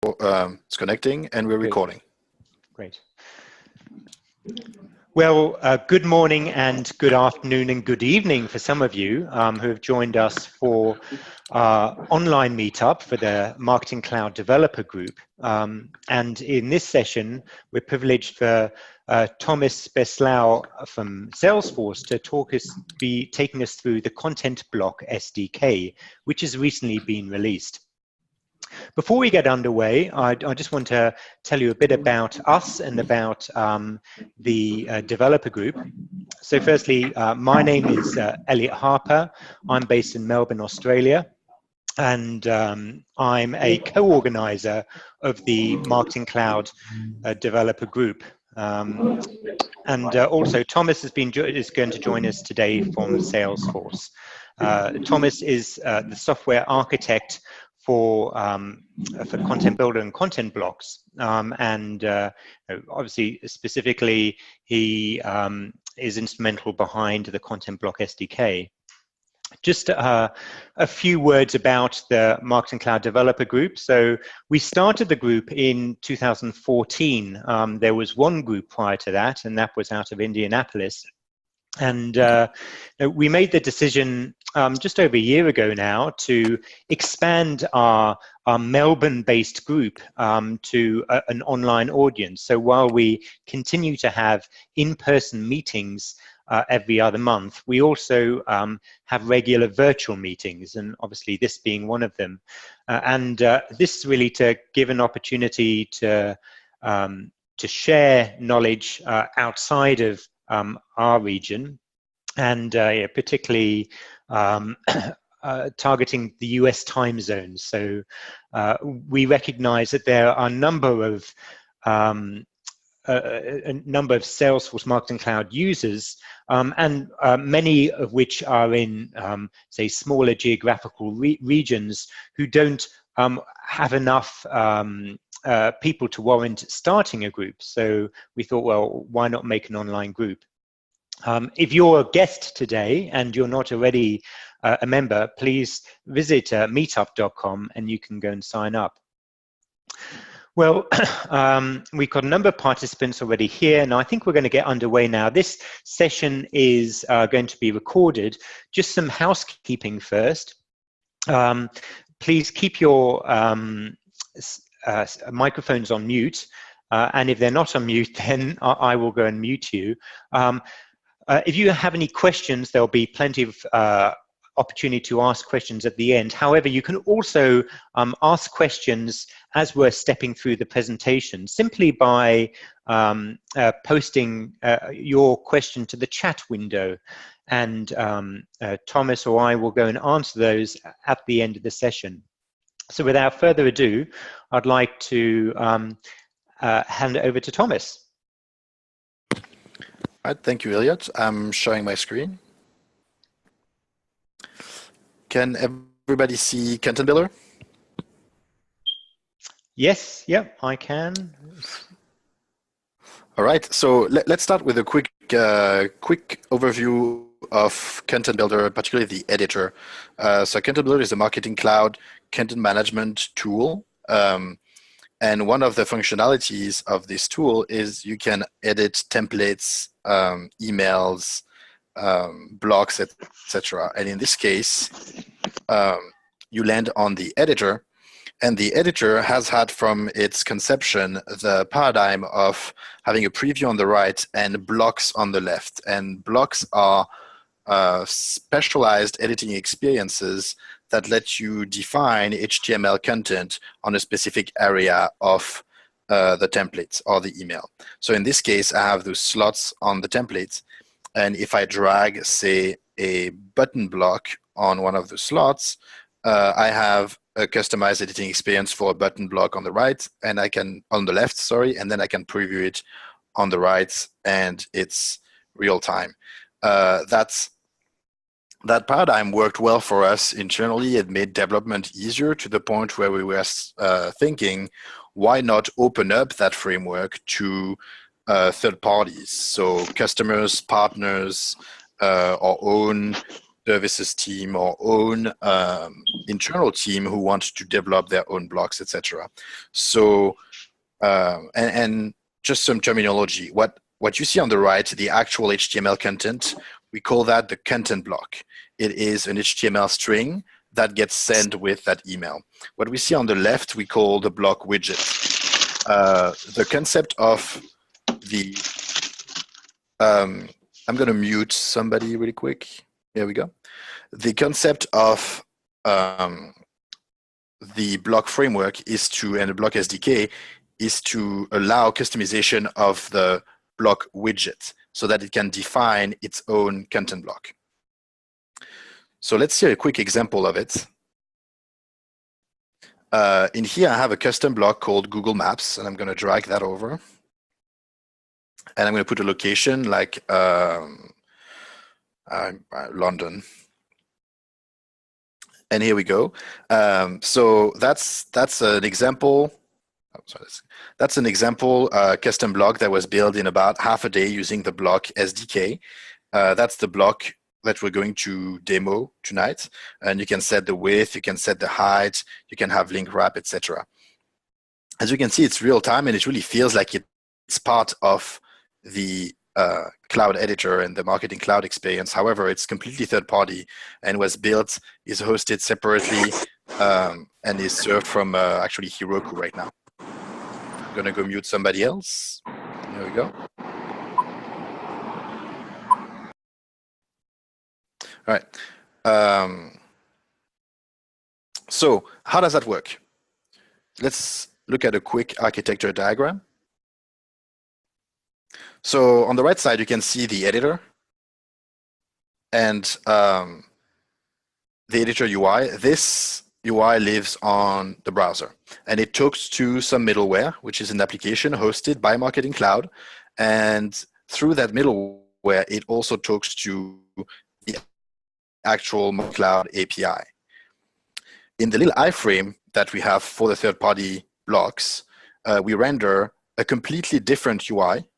It's connecting and we're recording. Great. Well, good morning and good afternoon and good evening for some of you who have joined us for our online meetup for the Marketing Cloud Developer Group. And in this session, we're privileged for Thomas Besluau from Salesforce to be taking us through the Content Block SDK, which has recently been released. Before we get underway, I just want to tell you a bit about us and about the developer group. So firstly, my name is Elliot Harper. I'm based in Melbourne, Australia, and I'm a co-organizer of the Marketing Cloud Developer Group. Also, Thomas is going to join us today from Salesforce. Thomas is the software architect for Content Builder and Content Blocks, obviously specifically he is instrumental behind the Content Block SDK. Just a few words about the Marketing Cloud Developer Group. So we started the group in 2014. There was one group prior to that, and that was out of Indianapolis. And we made the decision just over a year ago now to expand our Melbourne-based group to an online audience. So while we continue to have in-person meetings every other month, we also have regular virtual meetings, and obviously this being one of them. This is really to give an opportunity to share knowledge outside of our region, and particularly targeting the US time zones. So we recognize that there are a number of Salesforce Marketing Cloud users, and many of which are in, say, smaller geographical regions who don't have enough people to warrant starting a group. So we thought, well, why not make an online group? If you're a guest today and you're not already a member, please visit meetup.com and you can go and sign up. Well, we've got a number of participants already here, and I think we're going to get underway now. This session is going to be recorded. Just some housekeeping first. Please keep your microphones on mute, and if they're not on mute, then I will go and mute you. If you have any questions, there'll be plenty of opportunity to ask questions at the end. However, you can also ask questions as we're stepping through the presentation, simply by posting your question to the chat window, and Thomas or I will go and answer those at the end of the session. So without further ado, I'd like to hand it over to Thomas. All right, thank you, Elliot. I'm showing my screen. Can everybody see Content Builder? Yes, yep, I can. All right, so let's start with a quick overview of Content Builder, particularly the editor. So Content Builder is a Marketing Cloud content management tool. And one of the functionalities of this tool is you can edit templates, emails, blocks, etc. And in this case, you land on the editor, and the editor has had from its conception the paradigm of having a preview on the right and blocks on the left. And blocks are specialized editing experiences that let you define HTML content on a specific area of the templates or the email. So in this case, I have those slots on the templates. And if I drag, say, a button block on one of the slots, I have a customized editing experience for a button block on the right, and on the left, sorry, and then I can preview it on the right, and it's real time. That paradigm worked well for us internally. It made development easier to the point where we were thinking, why not open up that framework to third parties? So customers, partners, our own services team or own internal team who want to develop their own blocks, etc. So, and just some terminology. What you see on the right, the actual HTML content, we call that the content block. It is an HTML string that gets sent with that email. What we see on the left, we call the block widget. The concept of the, I'm going to mute somebody really quick. There we go. The concept of the block framework is to, and the block SDK is to allow customization of the block widget so that it can define its own content block. So let's see a quick example of it. In here, I have a custom block called Google Maps, and I'm going to drag that over. And I'm going to put a location like London. And here we go. So that's an example. Oh, sorry, that's an example custom block that was built in about half a day using the block SDK. That's the block that we're going to demo tonight. And you can set the width, you can set the height, you can have link wrap, etc. As you can see, it's real time, and it really feels like it's part of the cloud editor and the marketing cloud experience. However, it's completely third party and was built, is hosted separately, and is served from actually Heroku right now. I'm gonna go mute somebody else. There we go. All right. So how does that work? Let's look at a quick architecture diagram. So on the right side, you can see the editor and the editor UI. This UI lives on the browser, and it talks to some middleware, which is an application hosted by Marketing Cloud. And through that middleware, it also talks to the actual Marketing Cloud API. In the little iframe that we have for the third-party blocks, we render a completely different UI,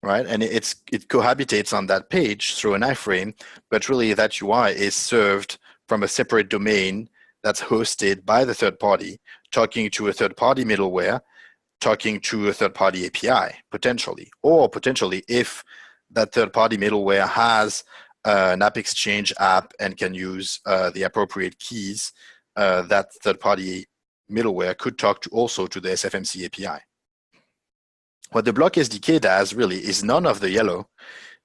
right? And it cohabitates on that page through an iframe, but really that UI is served from a separate domain that's hosted by the third party, talking to a third party middleware, talking to a third party API, potentially. Or potentially, if that third party middleware has an App Exchange app and can use the appropriate keys, that third party middleware could talk to also to the SFMC API. What the block SDK does really is none of the yellow.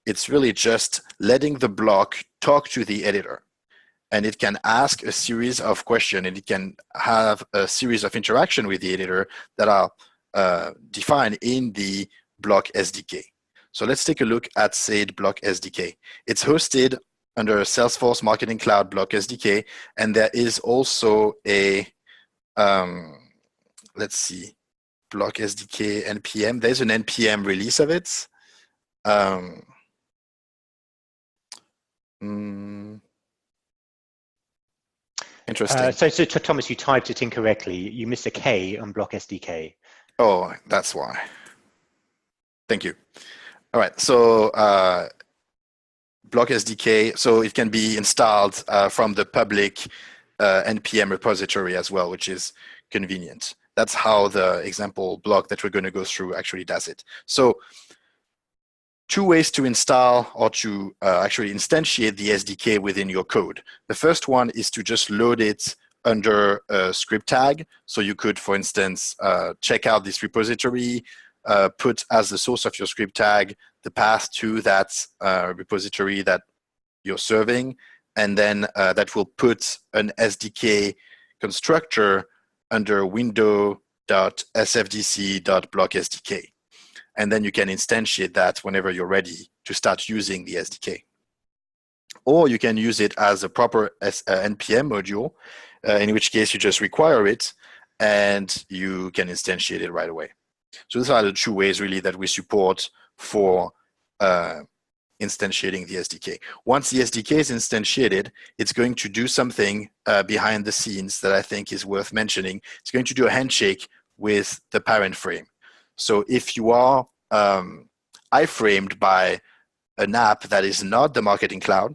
It's really just letting the block talk to the editor. And it can ask a series of questions, and it can have a series of interaction with the editor that are defined in the block SDK. So let's take a look at SAID block SDK. It's hosted under Salesforce Marketing Cloud block SDK, and there is also a, let's see, block SDK NPM. There's an NPM release of it. Interesting. So Thomas, you typed it incorrectly. You missed a K on block SDK. Oh, that's why. Thank you. All right, so block SDK, so it can be installed from the public NPM repository as well, which is convenient. That's how the example block that we're going to go through actually does it. So two ways to install or to actually instantiate the SDK within your code. The first one is to just load it under a script tag. So you could, for instance, check out this repository, put as the source of your script tag the path to that repository that you're serving, and then that will put an SDK constructor under window.sfdc.blockSDK. And then you can instantiate that whenever you're ready to start using the SDK. Or you can use it as a proper NPM module, in which case you just require it and you can instantiate it right away. So these are the two ways really that we support for instantiating the SDK. Once the SDK is instantiated, it's going to do something behind the scenes that I think is worth mentioning. It's going to do a handshake with the parent frame. So if you are iframed by an app that is not the Marketing Cloud,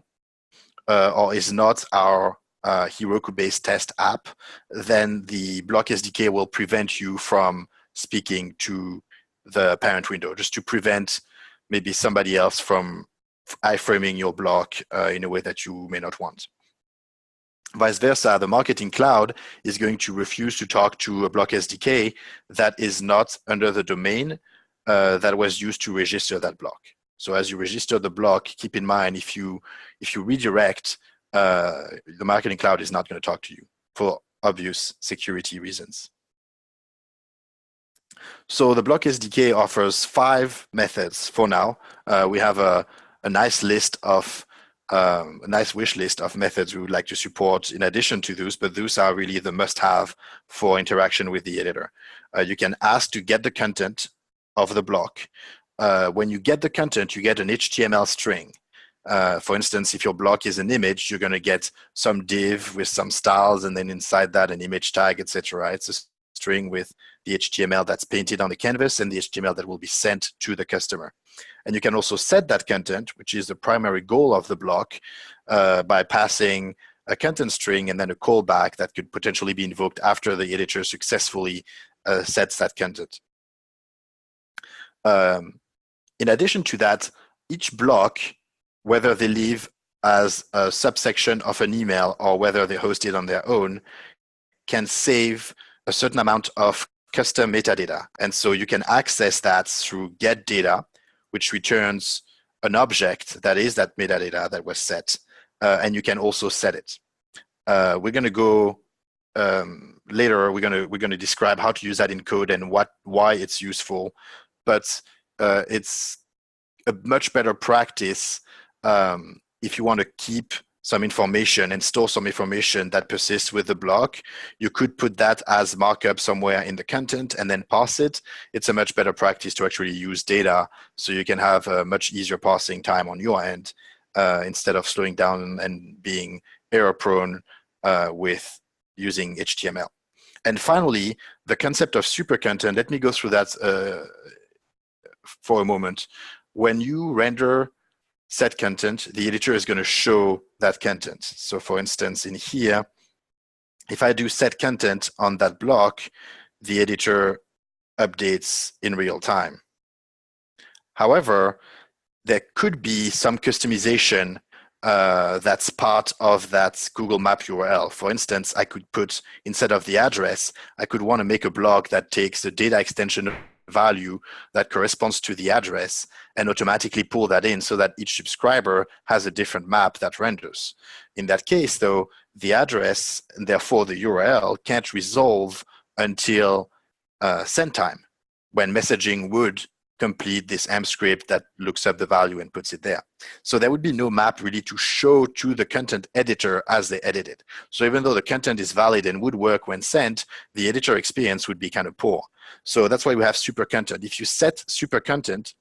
or is not our Heroku-based test app, then the block SDK will prevent you from speaking to the parent window, just to prevent maybe somebody else from iframing your block in a way that you may not want. Vice versa, the Marketing Cloud is going to refuse to talk to a block SDK that is not under the domain that was used to register that block. So as you register the block, keep in mind, if you redirect, the Marketing Cloud is not going to talk to you for obvious security reasons. So the block SDK offers 5 methods for now. We have a nice list of a nice wish list of methods we would like to support in addition to those, but those are really the must-have for interaction with the editor. You can ask to get the content of the block. When you get the content, you get an HTML string. For instance, if your block is an image, you're going to get some div with some styles, and then inside that an image tag, etc. It's a string with the HTML that's painted on the canvas and the HTML that will be sent to the customer. And you can also set that content, which is the primary goal of the block, by passing a content string and then a callback that could potentially be invoked after the editor successfully sets that content. In addition to that, each block, whether they live as a subsection of an email or whether they host it on their own, can save a certain amount of custom metadata. And so you can access that through get data, which returns an object that is that metadata that was set. And you can also set it. We're going to go later. We're going to describe how to use that in code and why it's useful. But it's a much better practice if you want to keep some information and store some information that persists with the block. You could put that as markup somewhere in the content and then parse it. It's a much better practice to actually use data so you can have a much easier parsing time on your end instead of slowing down and being error prone with using HTML. And finally, the concept of super content, let me go through that for a moment. When you render set content, the editor is going to show that content. So for instance, in here, if I do set content on that block, the editor updates in real time. However, there could be some customization that's part of that Google Map URL. For instance, I could put, instead of the address, I could want to make a block that takes the data extension value that corresponds to the address and automatically pull that in so that each subscriber has a different map that renders. In that case, though, the address, and therefore the URL, can't resolve until send time, when messaging would complete this AMP script that looks up the value and puts it there. So there would be no map really to show to the content editor as they edit it. So even though the content is valid and would work when sent, the editor experience would be kind of poor. So that's why we have super content. If you set super content,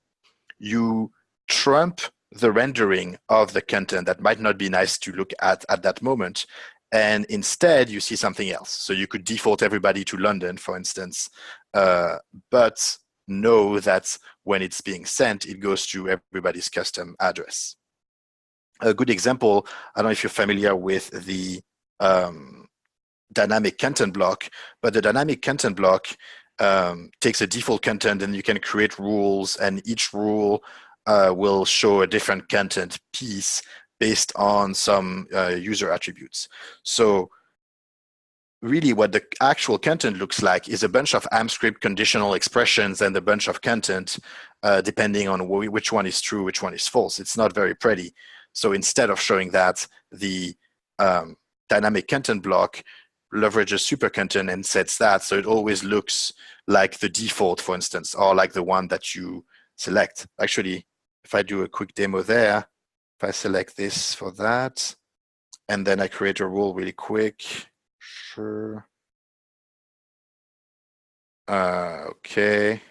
you trump the rendering of the content that might not be nice to look at that moment. And instead, you see something else. So you could default everybody to London, for instance, but know that when it's being sent, it goes to everybody's custom address. A good example, I don't know if you're familiar with the dynamic content block, but the dynamic content block takes a default content and you can create rules, and each rule will show a different content piece based on some user attributes. So really what the actual content looks like is a bunch of AMP script conditional expressions and a bunch of content depending on which one is true, which one is false. It's not very pretty. So instead of showing that, the dynamic content block leverages super content and sets that so it always looks like the default, for instance, or like the one that you select. Actually, if I do a quick demo there, if I select this for that, and then I create a rule really quick. Sure. Okay.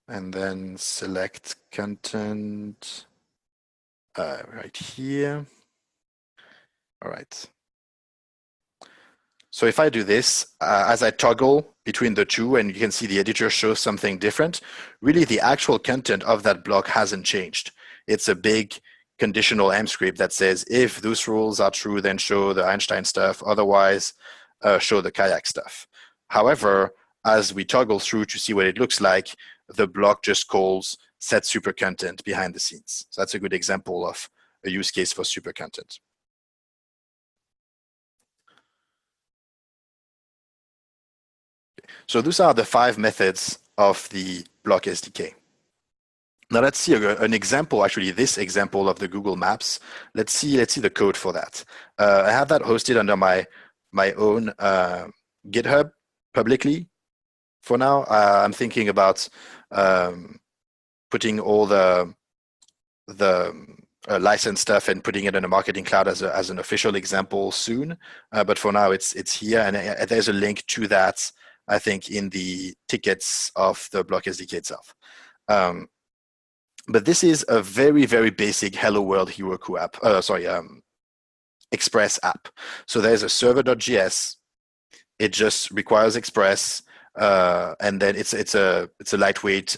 And then select content right here. All right. So if I do this, as I toggle between the two, and you can see the editor shows something different, really the actual content of that block hasn't changed. It's a big conditional M script that says, if those rules are true, then show the Einstein stuff. Otherwise, show the kayak stuff. However, as we toggle through to see what it looks like, the block just calls set super content behind the scenes. So that's a good example of a use case for super content. So those are the 5 methods of the block SDK. Now let's see an example, actually this example of the Google Maps. Let's see the code for that. I have that hosted under my own GitHub publicly. For now, I'm thinking about putting all the license stuff and putting it in a marketing cloud as an official example soon. But for now, it's here, and there's a link to that, I think, in the tickets of the block SDK itself. But this is a very, very basic Hello World Heroku app. Express app. So there's a server.js. It just requires Express, and then it's a lightweight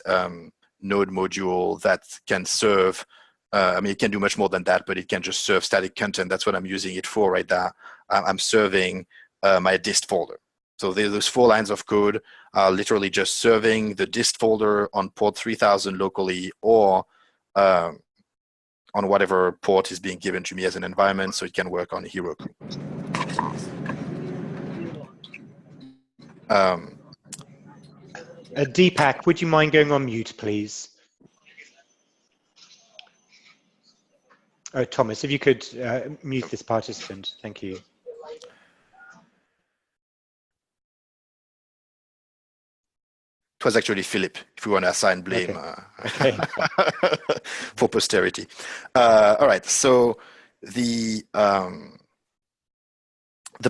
node module that can serve. I mean, it can do much more than that, but it can just serve static content. That's what I'm using it for right now. I'm serving my dist folder. So those 4 lines of code are literally just serving the dist folder on port 3000 locally, or on whatever port is being given to me as an environment, so it can work on Heroku. Deepak, would you mind going on mute, please? Oh, Thomas, if you could mute this participant, thank you. It was actually Philip, if we want to assign blame for posterity. All right, so the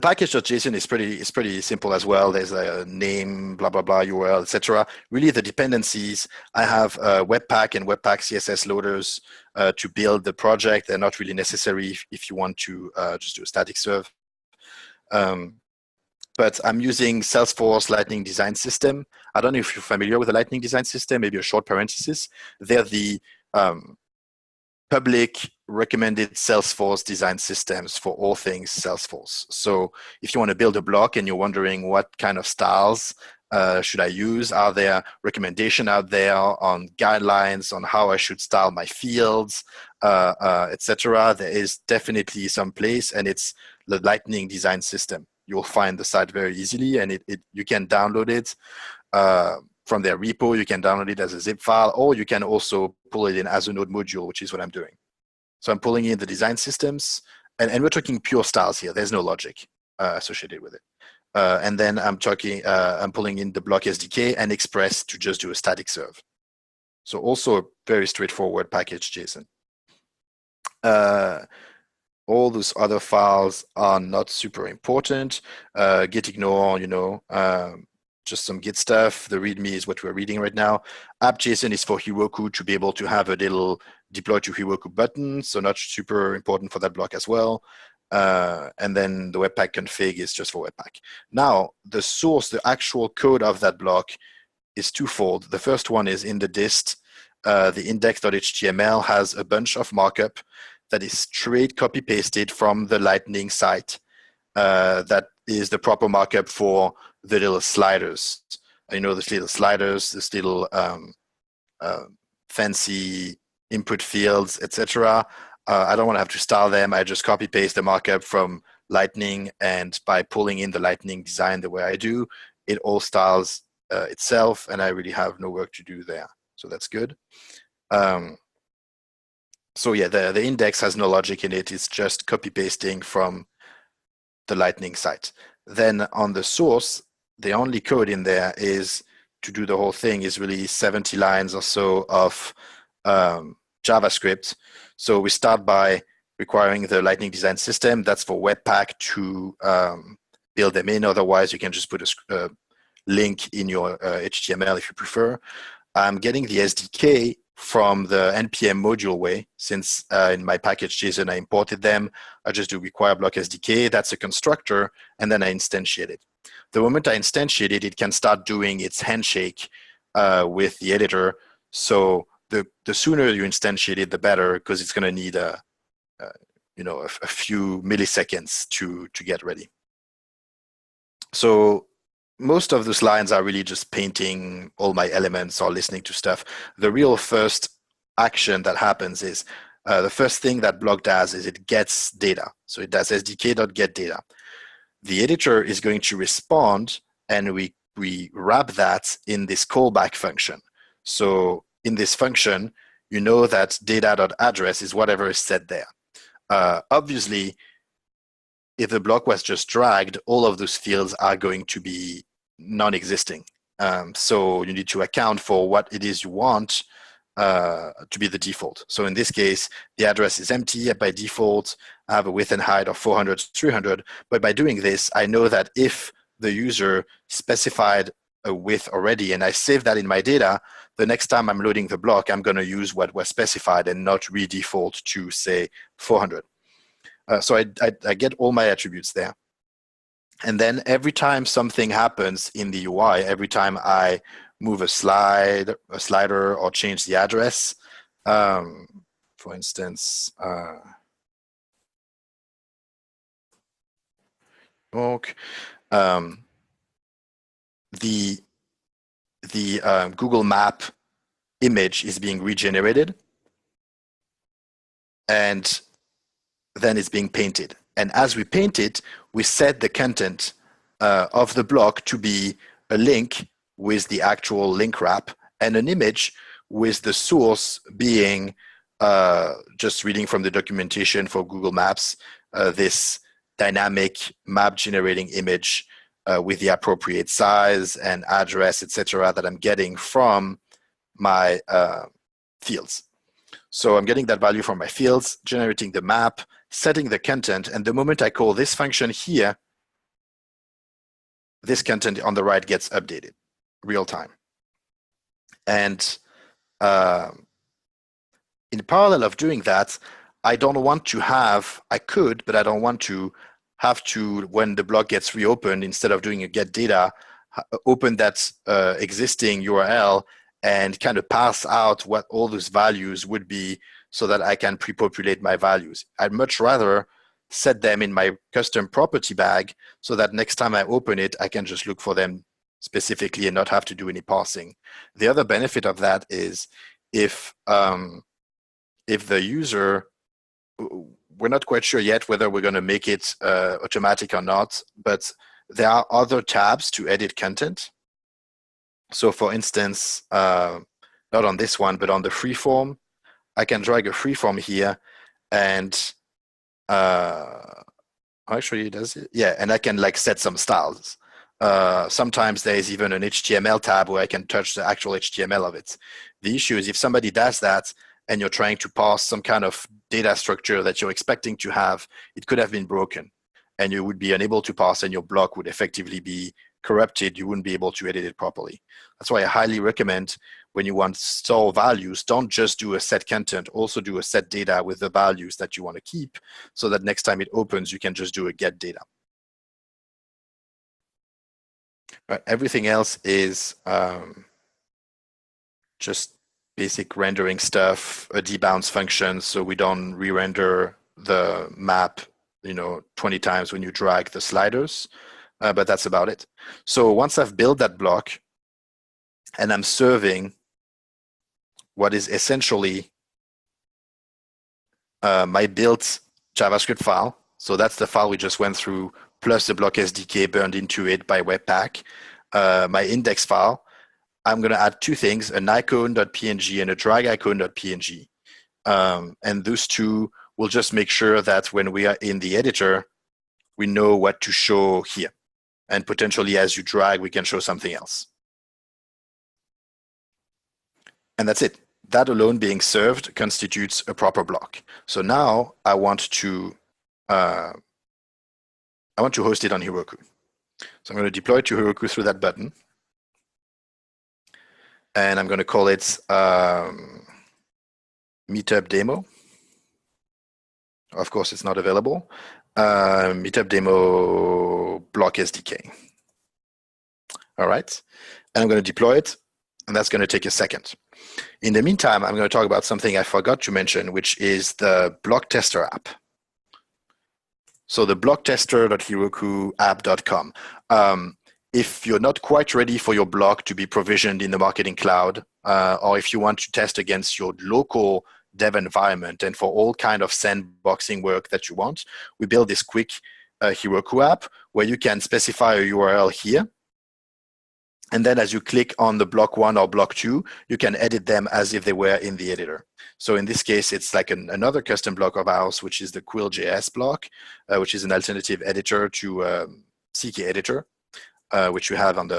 package.json is pretty simple as well. There's a name, blah blah blah, URL, etc. Really, the dependencies, I have Webpack and Webpack CSS loaders to build the project. They're not really necessary if you want to just do a static serve. But I'm using Salesforce Lightning Design System. I don't know if you're familiar with the Lightning Design System, maybe a short parenthesis. They're the public recommended Salesforce design systems for all things Salesforce. So if you want to build a block and you're wondering what kind of styles should I use, are there recommendations out there on guidelines on how I should style my fields, etc., there is definitely some place, and it's the Lightning Design System. You'll find the site very easily, and you can download it from their repo. You can download it as a zip file, or you can also pull it in as a node module, which is what I'm doing. So I'm pulling in the design systems, and we're talking pure styles here. There's no logic associated with it. And then I'm pulling in the block SDK and Express to just do a static serve. So also a very straightforward package JSON. All those other files are not super important. Git ignore, just some Git stuff. The README is what we're reading right now. App.json is for Heroku to be able to have a little deploy to Heroku button, so not super important for that block as well. And then the Webpack config is just for Webpack. Now, the source, the actual code of that block is twofold. The first one is in the dist. The index.html has a bunch of markup that is straight copy-pasted from the Lightning site. That is the proper markup for the little sliders. These little sliders, this little fancy input fields, etc. I don't want to have to style them. I just copy-paste the markup from Lightning, and by pulling in the Lightning design the way I do, it all styles itself, and I really have no work to do there. So that's good. So yeah, the index has no logic in it. It's just copy-pasting from the Lightning site. Then on the source, the only code in there is to do the whole thing is really 70 lines or so of JavaScript. So we start by requiring the Lightning Design System. That's for Webpack to build them in. Otherwise, you can just put a link in your HTML if you prefer. I'm getting the SDK from the NPM module way, since in my package JSON I imported them. I just do require block SDK. That's a constructor, and then I instantiate it. The moment I instantiate it, it can start doing its handshake with the editor. So the sooner you instantiate it, the better, because it's going to need a few milliseconds to get ready. So most of those lines are really just painting all my elements or listening to stuff. The real first action that happens is the first thing that block does is it gets data. So it does sdk.getData. The editor is going to respond, and we wrap that in this callback function. So in this function, you know that data.address is whatever is set there. Obviously, if the block was just dragged, all of those fields are going to be non-existing. So you need to account for what it is you want to be the default. So in this case, the address is empty by default. I have a width and height of 400 to 300. But by doing this, I know that if the user specified a width already and I save that in my data, the next time I'm loading the block, I'm going to use what was specified and not re-default to, say, 400. So I get all my attributes there. And then every time something happens in the UI, every time I move a slider or change the address, for instance, the Google Map image is being regenerated, and then it's being painted. And as we paint it, we set the content of the block to be a link with the actual link wrap and an image with the source being just reading from the documentation for Google Maps, this dynamic map generating image with the appropriate size and address, etc., that I'm getting from my fields. So I'm getting that value from my fields, generating the map, setting the content, and the moment I call this function here, this content on the right gets updated real time. And in parallel of doing that, I don't want to have, I could, but I don't want to have to, when the block gets reopened, instead of doing a get data, open that existing URL and kind of pass out what all those values would be so that I can pre-populate my values. I'd much rather set them in my custom property bag so that next time I open it, I can just look for them specifically and not have to do any parsing. The other benefit of that is if the user, we're not quite sure yet whether we're going to make it automatic or not, but there are other tabs to edit content. So for instance, not on this one, but on the freeform, I can drag a freeform here and actually does it? Yeah, and I can like set some styles. Sometimes there is even an HTML tab where I can touch the actual HTML of it. The issue is if somebody does that and you're trying to parse some kind of data structure that you're expecting to have, it could have been broken and you would be unable to parse and your block would effectively be corrupted. You wouldn't be able to edit it properly. That's why I highly recommend when you want to store values, don't just do a set content, also do a set data with the values that you want to keep so that next time it opens, you can just do a get data. Right, everything else is just basic rendering stuff, a debounce function, so we don't re-render the map 20 times when you drag the sliders, but that's about it. So once I've built that block and I'm serving what is essentially my built JavaScript file, so that's the file we just went through, plus the block SDK burned into it by Webpack, my index file, I'm going to add two things, an icon.png and a drag icon.png. And those two will just make sure that when we are in the editor, we know what to show here. And potentially as you drag, we can show something else. And that's it. That alone being served constitutes a proper block. So now I want to host it on Heroku. So I'm going to deploy it to Heroku through that button. And I'm going to call it Meetup Demo. Of course, it's not available. Meetup Demo block SDK. All right. And I'm going to deploy it. and that's going to take a second. In the meantime, I'm going to talk about something I forgot to mention, which is the block tester app. So the blocktester.herokuapp.com. If you're not quite ready for your block to be provisioned in the Marketing Cloud, or if you want to test against your local dev environment and for all kind of sandboxing work that you want, we build this quick Heroku app where you can specify a URL here. And then as you click on the block 1 or block 2, you can edit them as if they were in the editor. So in this case, it's like another custom block of ours, which is the Quill.js block, which is an alternative editor to CK editor, which you have on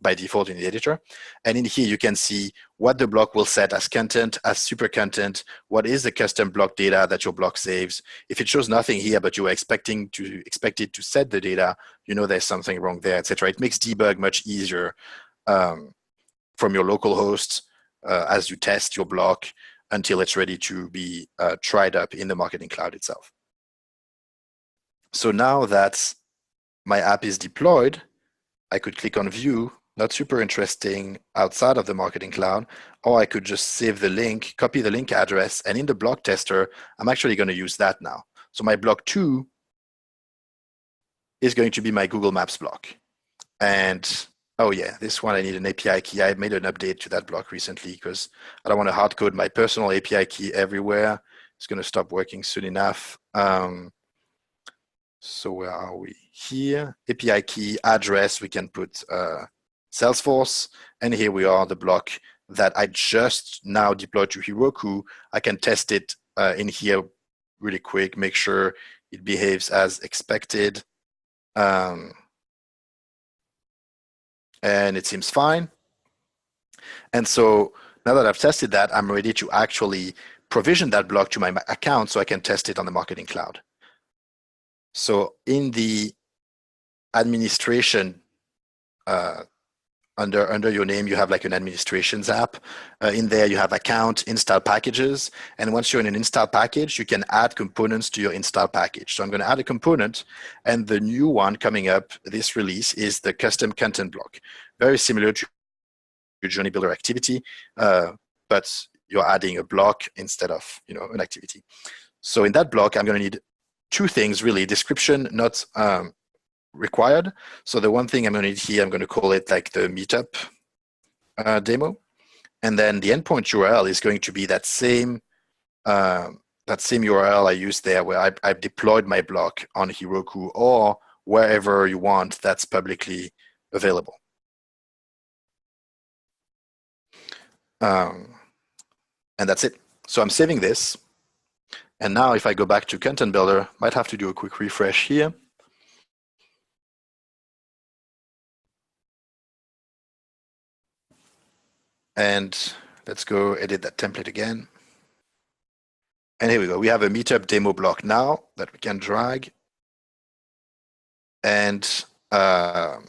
by default in the editor. And in here, you can see what the block will set as content, as super content, what is the custom block data that your block saves. If it shows nothing here, but you are expect it to set the data, you know there's something wrong there, etc. It makes debug much easier from your local host as you test your block until it's ready to be tried up in the Marketing Cloud itself. So now that my app is deployed, I could click on View. Not super interesting outside of the Marketing Cloud, or I could just save the link, copy the link address, and in the block tester, I'm actually going to use that now. So my block 2 is going to be my Google Maps block. And oh yeah, this one I need an API key. I made an update to that block recently because I don't want to hard code my personal API key everywhere. It's going to stop working soon enough. So where are we? Here, API key address, we can put Salesforce, and here we are, the block that I just now deployed to Heroku. I can test it in here really quick, make sure it behaves as expected. And it seems fine. And so now that I've tested that, I'm ready to actually provision that block to my account so I can test it on the Marketing Cloud. So in the administration, under your name, you have like an administrations app. In there, you have account, install packages. And once you're in an install package, you can add components to your install package. So I'm going to add a component. And the new one coming up, this release, is the custom content block. Very similar to your Journey Builder activity, but you're adding a block instead of an activity. So in that block, I'm going to need two things, really. Description, not required. So the one thing I'm going to need here, I'm going to call it like the meetup demo. And then the endpoint URL is going to be that same URL I used there where I've deployed my block on Heroku or wherever you want that's publicly available. And that's it. So I'm saving this. And now if I go back to Content Builder, might have to do a quick refresh here. And let's go edit that template again. And here we go. We have a meetup demo block now that we can drag. And what are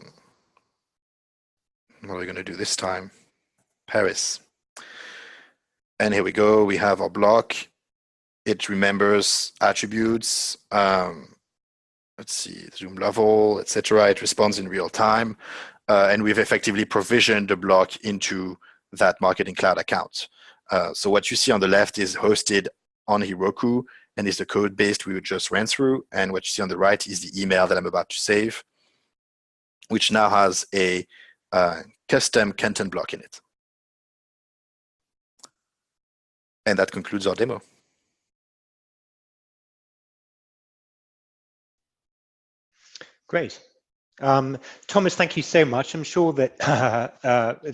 we going to do this time? Paris. And here we go. We have our block. It remembers attributes. Let's see, zoom level, etc. It responds in real time. And we've effectively provisioned the block into that Marketing Cloud account. So what you see on the left is hosted on Heroku and is the code base we just ran through. And what you see on the right is the email that I'm about to save, which now has a custom content block in it. And that concludes our demo. Great. Thomas, thank you so much. I'm sure that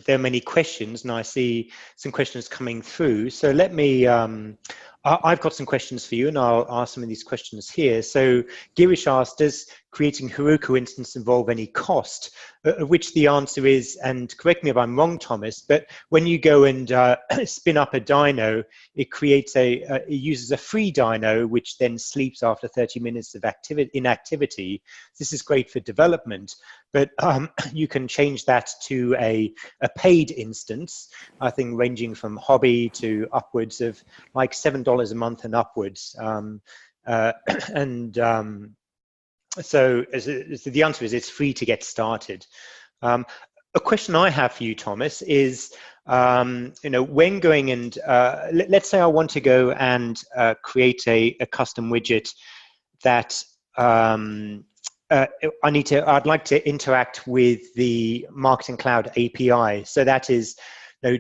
there are many questions, and I see some questions coming through. So let me, I've got some questions for you, and I'll ask some of these questions here. So Girish asked, does creating Heroku instance involve any cost? Which the answer is, and correct me if I'm wrong, Thomas, but when you go and spin up a dyno, it creates it uses a free dyno, which then sleeps after 30 minutes of inactivity. This is great for development, but you can change that to a paid instance, I think ranging from hobby to upwards of like $7 a month and upwards. So the answer is it's free to get started. a question I have for you, Thomas, is when going and let's say I want to go and create a custom widget that I'd like to interact with the Marketing Cloud API. So that is,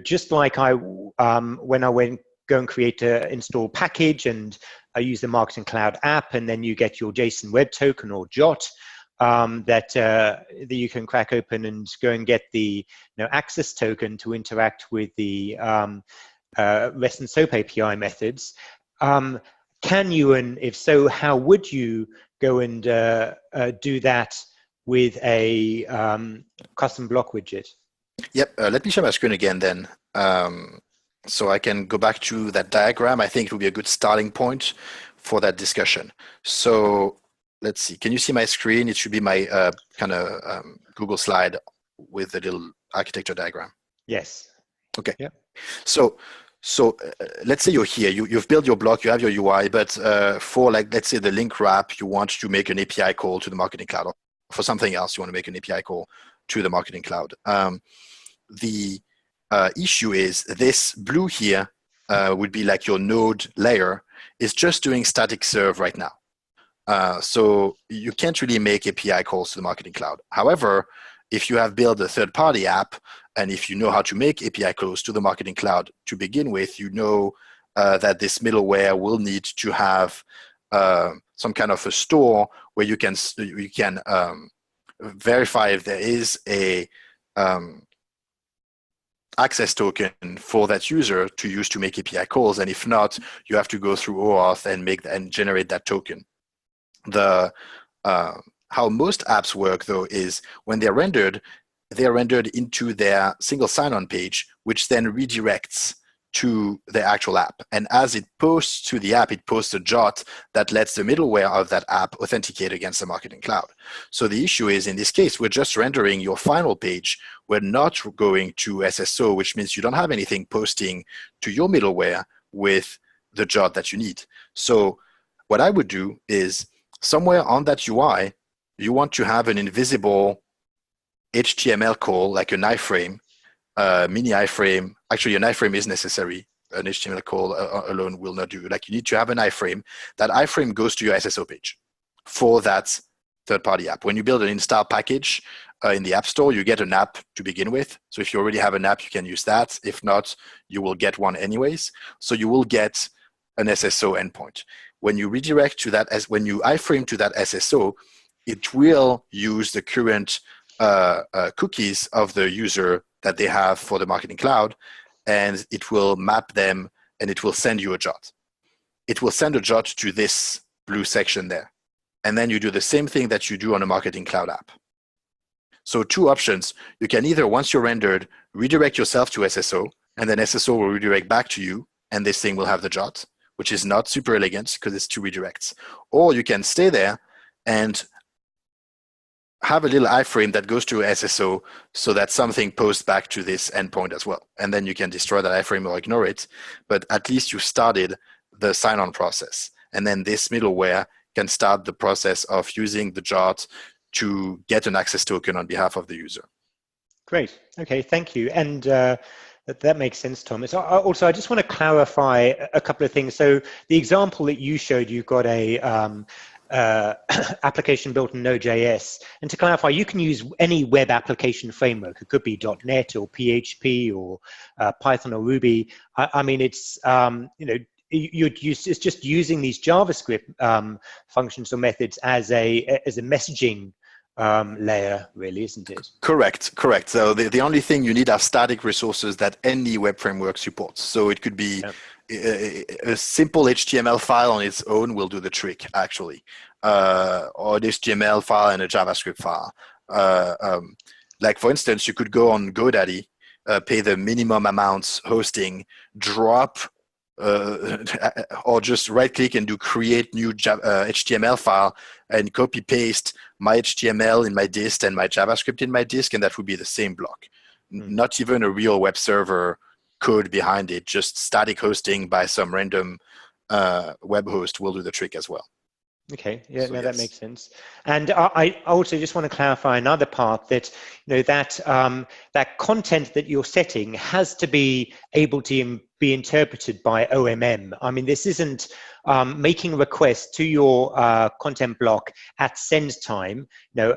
just like when I go and create an install package and I use the Marketing Cloud app, and then you get your JSON Web Token or JOT that you can crack open and go and get the access token to interact with the REST and SOAP API methods. Can you, and if so, how would you go and do that with a custom block widget? Yep, let me share my screen again then. So I can go back to that diagram. I think it will be a good starting point for that discussion. So let's see, can you see my screen? It should be my kind of Google slide with the little architecture diagram. Yes. Okay. Yep. So let's say you're here, you've built your block, you have your UI, but for let's say the link wrap, you want to make an API call to the Marketing Cloud, or for something else, you want to make an API call to the Marketing Cloud. The issue is this blue here would be like your node layer is just doing static serve right now. So you can't really make API calls to the Marketing Cloud. However, if you have built a third-party app, and if you know how to make API calls to the Marketing Cloud to begin with, you know that this middleware will need to have some kind of a store where you can verify if there is a access token for that user to use to make API calls, and if not, you have to go through OAuth and generate that token. The how most apps work, though, is when they're rendered into their single sign-on page, which then redirects to the actual app. And as it posts to the app, it posts a JOT that lets the middleware of that app authenticate against the Marketing Cloud. So the issue is, in this case, we're just rendering your final page. We're not going to SSO, which means you don't have anything posting to your middleware with the JOT that you need. So what I would do is, somewhere on that UI, you want to have an invisible HTML call, like an iframe, mini iframe. Actually, an iframe is necessary. An HTML call alone will not do. Like, you need to have an iframe. That iframe goes to your SSO page for that third-party app. When you build an install package in the App Store, you get an app to begin with. So if you already have an app, you can use that. If not, you will get one anyways. So you will get an SSO endpoint. When you redirect to that, when you iframe to that SSO, it will use the current cookies of the user that they have for the Marketing Cloud, and it will map them, and it will send you a JOT. It will send a JOT to this blue section there. And then you do the same thing that you do on a Marketing Cloud app. So two options. You can either, once you're rendered, redirect yourself to SSO, and then SSO will redirect back to you, and this thing will have the JOT, which is not super elegant because it's two redirects. Or you can stay there and have a little iframe that goes to SSO so that something posts back to this endpoint as well. And then you can destroy that iframe or ignore it, but at least you started the sign-on process. And then this middleware can start the process of using the JOT to get an access token on behalf of the user. Great. Okay, thank you. And that makes sense, Thomas. Also, I just want to clarify a couple of things. So the example that you showed, you've got a application built in Node.js. And to clarify, you can use any web application framework. It could be .NET or PHP or Python or Ruby. I mean, it's it's just using these JavaScript functions or methods as a messaging layer, really, isn't it? Correct. So the only thing you need are static resources that any web framework supports. So it could be a simple HTML file on its own will do the trick, actually, or an HTML file and a JavaScript file. Like, for instance, you could go on GoDaddy, pay the minimum amounts hosting, drop or just right-click and do create new HTML file and copy-paste my HTML in my disk and my JavaScript in my disk, and that would be the same block. Not even a real web server code behind it, just static hosting by some random web host will do the trick as well. Okay, yeah, So no, that yes. makes sense. And I also just want to clarify another part that, that that content that you're setting has to be able to be interpreted by OMM. I mean, this isn't making a request to your content block at send time.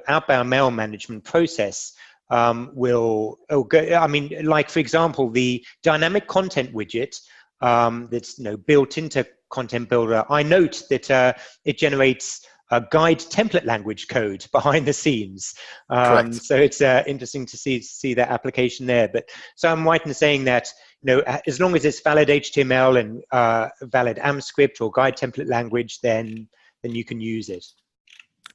Outbound mail management process will go. I mean, like for example, the dynamic content widget that's built into Content Builder. I note that it generates a guide template language code behind the scenes. Correct. So it's interesting to see that application there. But so I'm right in saying that as long as it's valid HTML and valid AMP script or guide template language, then you can use it.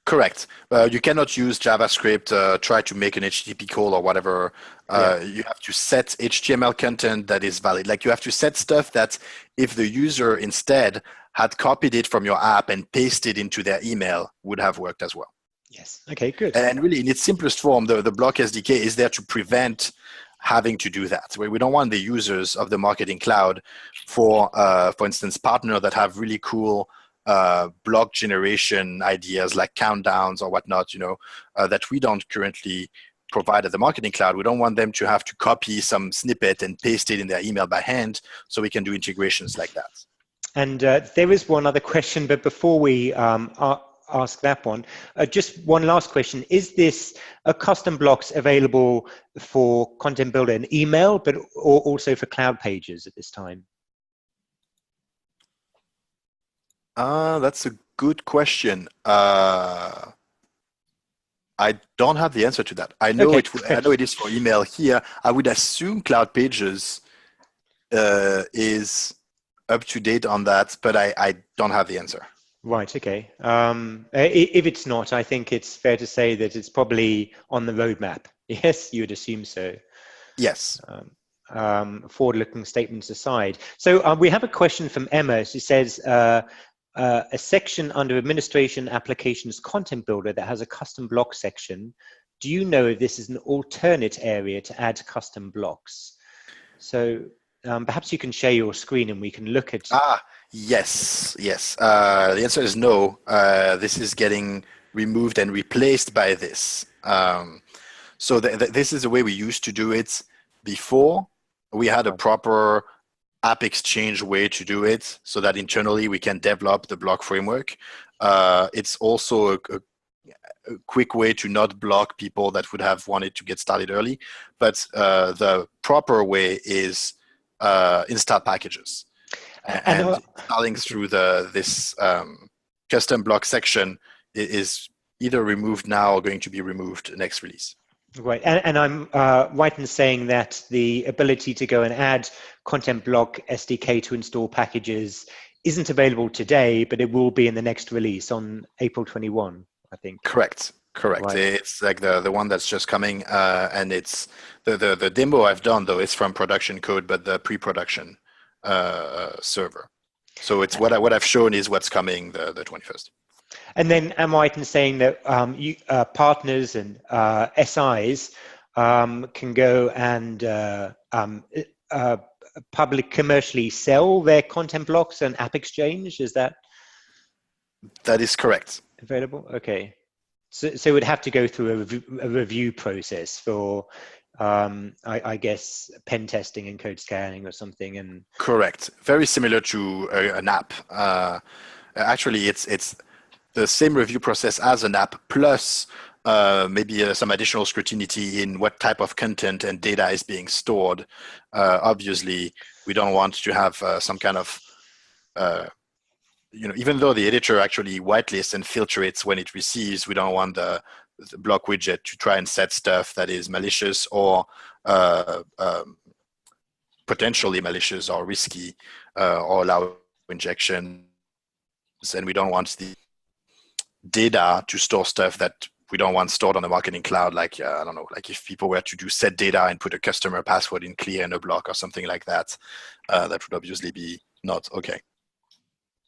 Correct. You cannot use JavaScript, try to make an HTTP call or whatever. You have to set HTML content that is valid. Like you have to set stuff that if the user instead had copied it from your app and pasted into their email would have worked as well. Yes. Okay, good. And really in its simplest form, the block SDK is there to prevent having to do that. We don't want the users of the Marketing Cloud for instance, partners that have really cool block generation ideas like countdowns or whatnot, that we don't currently provide at the Marketing Cloud. We don't want them to have to copy some snippet and paste it in their email by hand, so we can do integrations like that. And there is one other question, but before we ask that one, just one last question. Is this custom blocks available for Content Builder and email, but or also for cloud pages at this time? That's a good question. I don't have the answer to that. I know Okay. I know it is for email here. I would assume Cloud Pages is up to date on that, but I don't have the answer. Right. Okay. If it's not, I think it's fair to say that it's probably on the roadmap. Yes, you would assume so. Yes. Forward-looking statements aside. So we have a question from Emma. She says, a section under Administration Applications Content Builder that has a custom block section. Do you know if this is an alternate area to add custom blocks? So perhaps you can share your screen and we can look at... Yes. The answer is no. This is getting removed and replaced by this. So this is the way we used to do it before. We had a proper app exchange way to do it so that internally we can develop the block framework. It's also a quick way to not block people that would have wanted to get started early. But the proper way is install packages. And installing through this custom block section is either removed now or going to be removed next release. Right, and I'm right in saying that the ability to go and add content block SDK to install packages isn't available today, but it will be in the next release on April 21, I think. Correct. Right. It's like the one that's just coming, and it's the demo I've done though is from production code, but the pre-production server. So it's what I've shown is what's coming the 21st. And then am I right in saying that partners and SIs can go and commercially sell their content blocks and App Exchange? Is that? That is correct. Available? Okay. So it would have to go through a review process for, I guess, pen testing and code scanning or something. And correct. Very similar to an app. Actually, it's the same review process as an app, plus maybe some additional scrutiny in what type of content and data is being stored. Obviously, we don't want to have some kind of, even though the editor actually whitelists and filters when it receives, we don't want the block widget to try and set stuff that is malicious or potentially malicious or risky or allow injection. And we don't want the data to store stuff that we don't want stored on the Marketing Cloud, like I don't know, like if people were to do set data and put a customer password in clear in a block or something like that, that would obviously be not okay.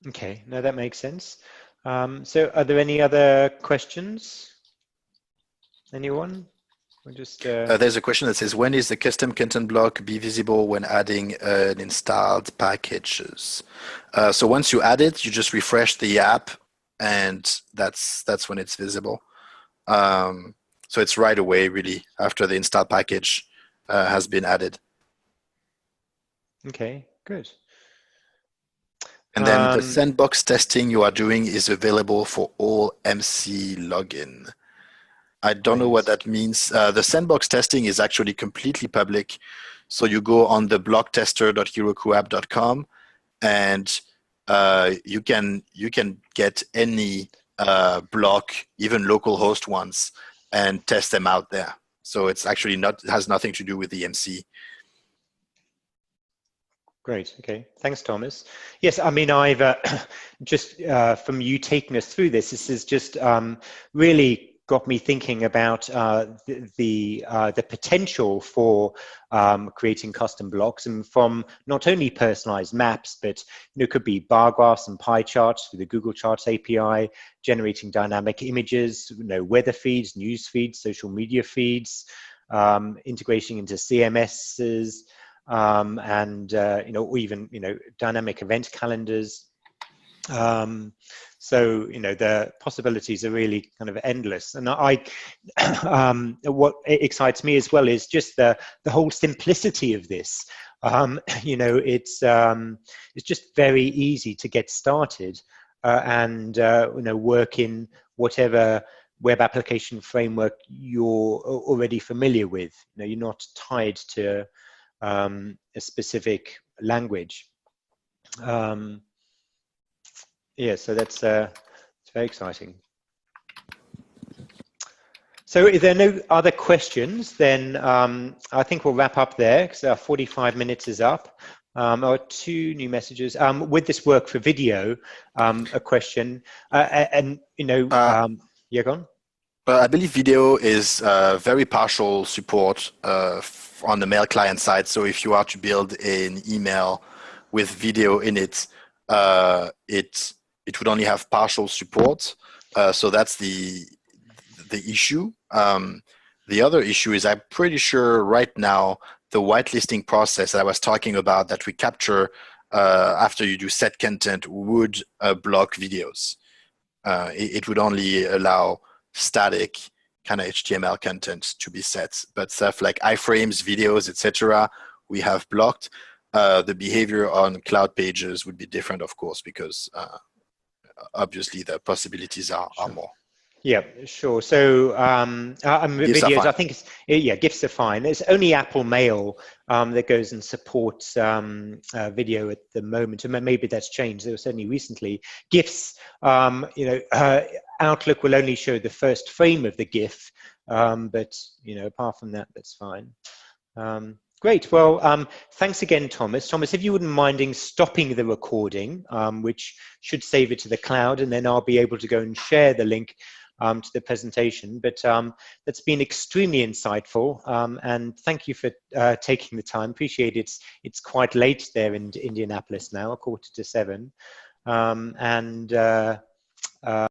Okay, no, that makes sense. So are there any other questions? Anyone? There's a question that says, when is the custom content block be visible when adding installed packages? So once you add it, you just refresh the app and that's when it's visible. So it's right away, really, after the install package has been added. Okay, good. And then the sandbox testing you are doing is available for all MC login. I don't know what that means. The sandbox testing is actually completely public. So you go on the blocktester.herokuapp.com and you can get any block, even localhost ones, and test them out there. So it's actually has nothing to do with the MC. Great. Okay. Thanks, Thomas. Yes, I mean, I've just from you taking us through this, this has just really got me thinking about the potential for creating custom blocks, and from not only personalized maps, but it could be bar graphs and pie charts through the Google Charts API, generating dynamic images, weather feeds, news feeds, social media feeds, integrating into CMSs. And or even dynamic event calendars. So the possibilities are really kind of endless. And what excites me as well is just the whole simplicity of this. It's just very easy to get started and work in whatever web application framework you're already familiar with. You're not tied to a specific language. Yeah, so that's it's very exciting. So if there are no other questions, then I think we'll wrap up there because our 45 minutes is up. Or 2 new messages. With this work for video, a question, and yeah, go on. I believe video is very partial support on the mail client side. So if you are to build an email with video in it, it would only have partial support. So that's the issue. The other issue is I'm pretty sure right now the whitelisting process that I was talking about that we capture after you do set content would block videos. It would only allow static kind of HTML content to be set, but stuff like iframes, videos, etc., we have blocked. The behavior on cloud pages would be different, of course, because obviously the possibilities are more. Yeah, sure. So videos, I think GIFs are fine. It's only Apple Mail that goes and supports video at the moment, and maybe that's changed. There was certainly recently GIFs. Outlook will only show the first frame of the GIF, but apart from that, that's fine. Great. Well, thanks again, Thomas. Thomas, if you wouldn't minding stopping the recording, which should save it to the cloud, and then I'll be able to go and share the link to the presentation. But that's been extremely insightful, and thank you for taking the time. Appreciate it. It's quite late there in Indianapolis now, 6:45.